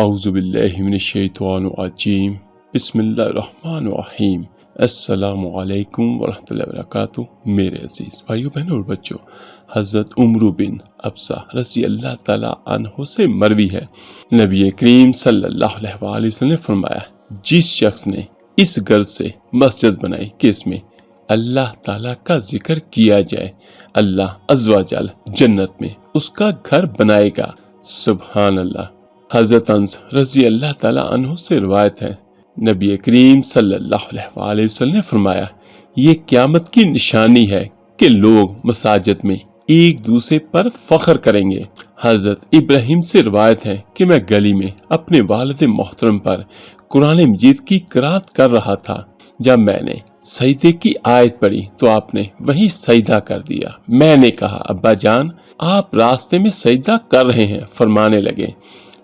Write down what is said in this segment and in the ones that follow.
اعوذ باللہ من الشیطان الرجیم بسم اللہ الرحمن الرحیم السلام علیکم ورحمۃ اللہ وبرکاتہ۔ میرے عزیز بھائیو بہنوں اور بچوں، حضرت عمر بن ابسہ رضی اللہ تعالیٰ عنہ سے مروی ہے، نبی کریم صلی اللہ علیہ وآلہ وسلم نے فرمایا، جس شخص نے اس غرض سے مسجد بنائی کہ اس میں اللہ تعالیٰ کا ذکر کیا جائے، اللہ عز و جل جنت میں اس کا گھر بنائے گا۔ سبحان اللہ۔ حضرت انس رضی اللہ تعالیٰ عنہ سے روایت ہے، نبی کریم صلی اللہ علیہ وآلہ وسلم نے فرمایا، یہ قیامت کی نشانی ہے کہ لوگ مساجد میں ایک دوسرے پر فخر کریں گے۔ حضرت ابراہیم سے روایت ہے کہ میں گلی میں اپنے والد محترم پر قرآن مجید کی قرأت کر رہا تھا، جب میں نے سجدے کی آیت پڑھی تو آپ نے وہیں سجدہ کر دیا۔ میں نے کہا، ابا جان آپ راستے میں سجدہ کر رہے ہیں؟ فرمانے لگے،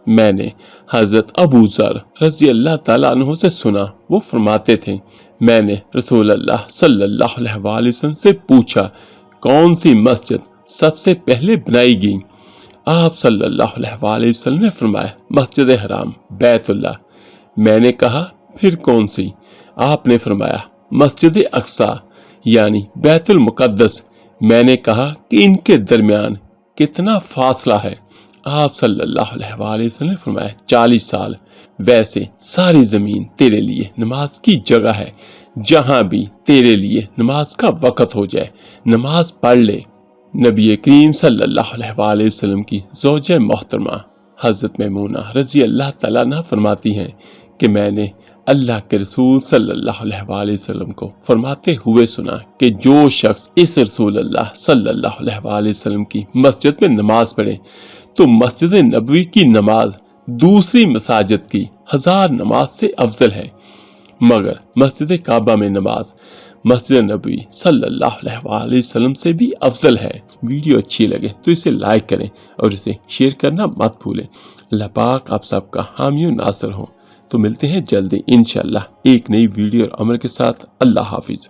میں نے حضرت ابو ذر رضی اللہ تعالیٰ عنہ سے سنا، وہ فرماتے تھے، میں نے رسول اللہ صلی اللہ علیہ وآلہ وسلم سے پوچھا کون سی مسجد سب سے پہلے بنائی گئی؟ آپ صلی اللہ علیہ وآلہ وسلم نے فرمایا، مسجد حرام بیت اللہ۔ میں نے کہا، پھر کون سی؟ آپ نے فرمایا، مسجد اقصی یعنی بیت المقدس۔ میں نے کہا کہ ان کے درمیان کتنا فاصلہ ہے؟ آپ صلی اللہ علیہ وآلہ وسلم نے فرمایا، 40 سال۔ ویسے ساری زمین تیرے لیے نماز کی جگہ ہے، جہاں بھی تیرے لیے نماز کا وقت ہو جائے نماز پڑھ لے۔ نبی کریم صلی اللہ علیہ وآلہ وسلم کی زوجہ محترمہ حضرت میمونہ رضی اللہ تعالیٰ عنہ فرماتی ہیں کہ میں نے اللہ کے رسول صلی اللہ علیہ وآلہ وسلم کو فرماتے ہوئے سنا کہ جو شخص اس رسول اللہ صلی اللہ علیہ وآلہ وسلم کی مسجد میں نماز پڑھے تو مسجد نبوی کی نماز دوسری مساجد کی 1000 نماز سے افضل ہے، مگر مسجد کعبہ میں نماز مسجد نبوی صلی اللہ علیہ وآلہ وسلم سے بھی افضل ہے۔ ویڈیو اچھی لگے تو اسے لائک کریں اور اسے شیئر کرنا مت بھولیں۔ اللہ پاک آپ سب کا حامی و ناصر ہو۔ تو ملتے ہیں جلدی انشاءاللہ ایک نئی ویڈیو اور عمل کے ساتھ۔ اللہ حافظ۔